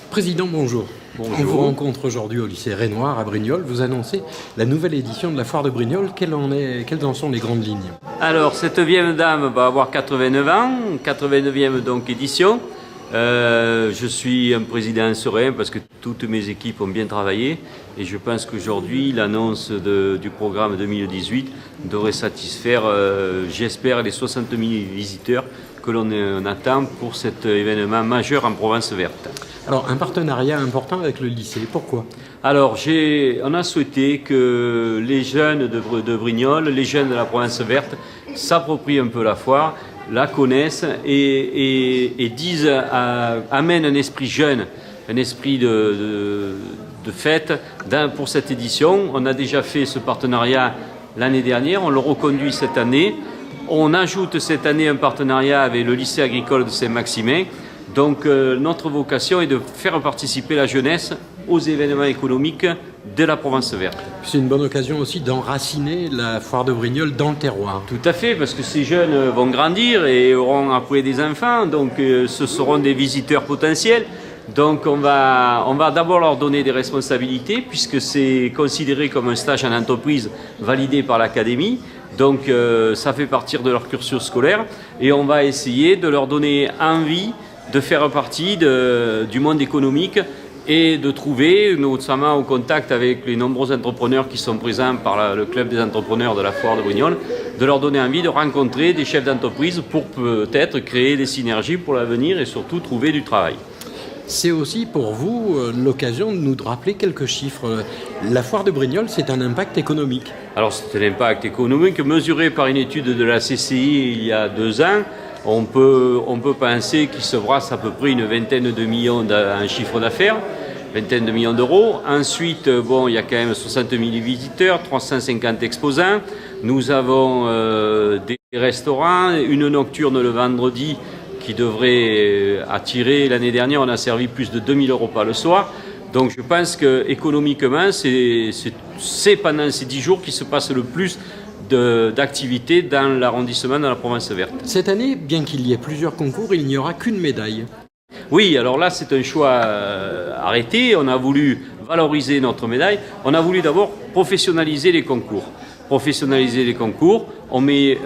Président, bonjour. Bonjour. On vous rencontre aujourd'hui au lycée Renoir à Brignoles. Vous annoncez la nouvelle édition de la foire de Brignoles. Quelles en sont les grandes lignes? Alors, cette vieille dame va avoir 89 ans, 89e donc édition. Je suis un président serein parce que toutes mes équipes ont bien travaillé et je pense qu'aujourd'hui l'annonce du programme 2018 devrait satisfaire, j'espère, les 60 000 visiteurs que l'on attend pour cet événement majeur en Provence verte. Alors, un partenariat important avec le lycée, pourquoi? Alors, on a souhaité que les jeunes de Brignoles, les jeunes de la Provence verte, s'approprient un peu la foire, la connaissent et disent, amènent un esprit jeune, un esprit de fête pour cette édition. On a déjà fait ce partenariat l'année dernière, on le reconduit cette année. On ajoute cette année un partenariat avec le lycée agricole de Saint-Maximin. Donc notre vocation est de faire participer la jeunesse aux événements économiques de la Provence verte. C'est une bonne occasion aussi d'enraciner la foire de Brignoles dans le terroir. Tout à fait, parce que ces jeunes vont grandir et auront après des enfants, donc ce seront des visiteurs potentiels. Donc on va d'abord leur donner des responsabilités, puisque c'est considéré comme un stage en entreprise validé par l'académie. Donc ça fait partie de leur cursus scolaire et on va essayer de leur donner envie de faire partie du monde économique et de trouver, notamment au contact avec les nombreux entrepreneurs qui sont présents par le club des entrepreneurs de la foire de Brignoles, de leur donner envie de rencontrer des chefs d'entreprise pour peut-être créer des synergies pour l'avenir et surtout trouver du travail. C'est aussi pour vous l'occasion de nous rappeler quelques chiffres. La foire de Brignoles, c'est un impact économique. Alors c'est un impact économique mesuré par une étude de la CCI il y a 2 ans. On peut penser qu'il se brasse à peu près une vingtaine de millions en chiffre d'affaires, vingtaine de millions d'euros. Ensuite, il y a quand même 60 000 visiteurs, 350 exposants. Nous avons des restaurants, une nocturne le vendredi qui devrait attirer. L'année dernière, on a servi plus de 2 000 euros par le soir. Donc je pense qu'économiquement, c'est pendant ces 10 jours qu'il se passe le plus d'activités dans l'arrondissement de la Provence verte. Cette année, bien qu'il y ait plusieurs concours, il n'y aura qu'une médaille. Oui, alors là c'est un choix arrêté, on a voulu valoriser notre médaille, on a voulu d'abord professionnaliser les concours. On met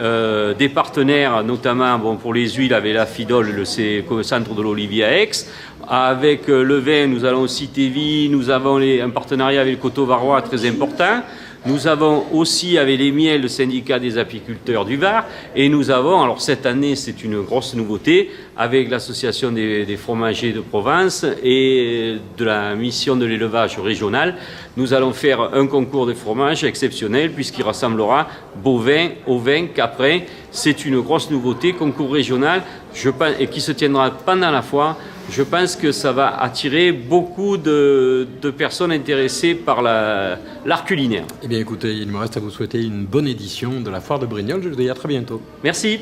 des partenaires, notamment pour les huiles avec la Fidole, le centre de l'Olivier à Aix. Avec le vin, nous allons citer Vie, nous avons un partenariat avec le Coteau Varois très important. Nous avons aussi avec les miels le syndicat des apiculteurs du Var et nous avons, alors cette année c'est une grosse nouveauté, avec l'association des fromagers de Provence et de la mission de l'élevage régional, nous allons faire un concours de fromage exceptionnel puisqu'il rassemblera bovins, ovins, caprins. C'est une grosse nouveauté, concours régional et qui se tiendra pendant la foire. Je pense que ça va attirer beaucoup de personnes intéressées par l'art culinaire. Eh bien écoutez, il me reste à vous souhaiter une bonne édition de la foire de Brignoles. Je vous dis à très bientôt. Merci.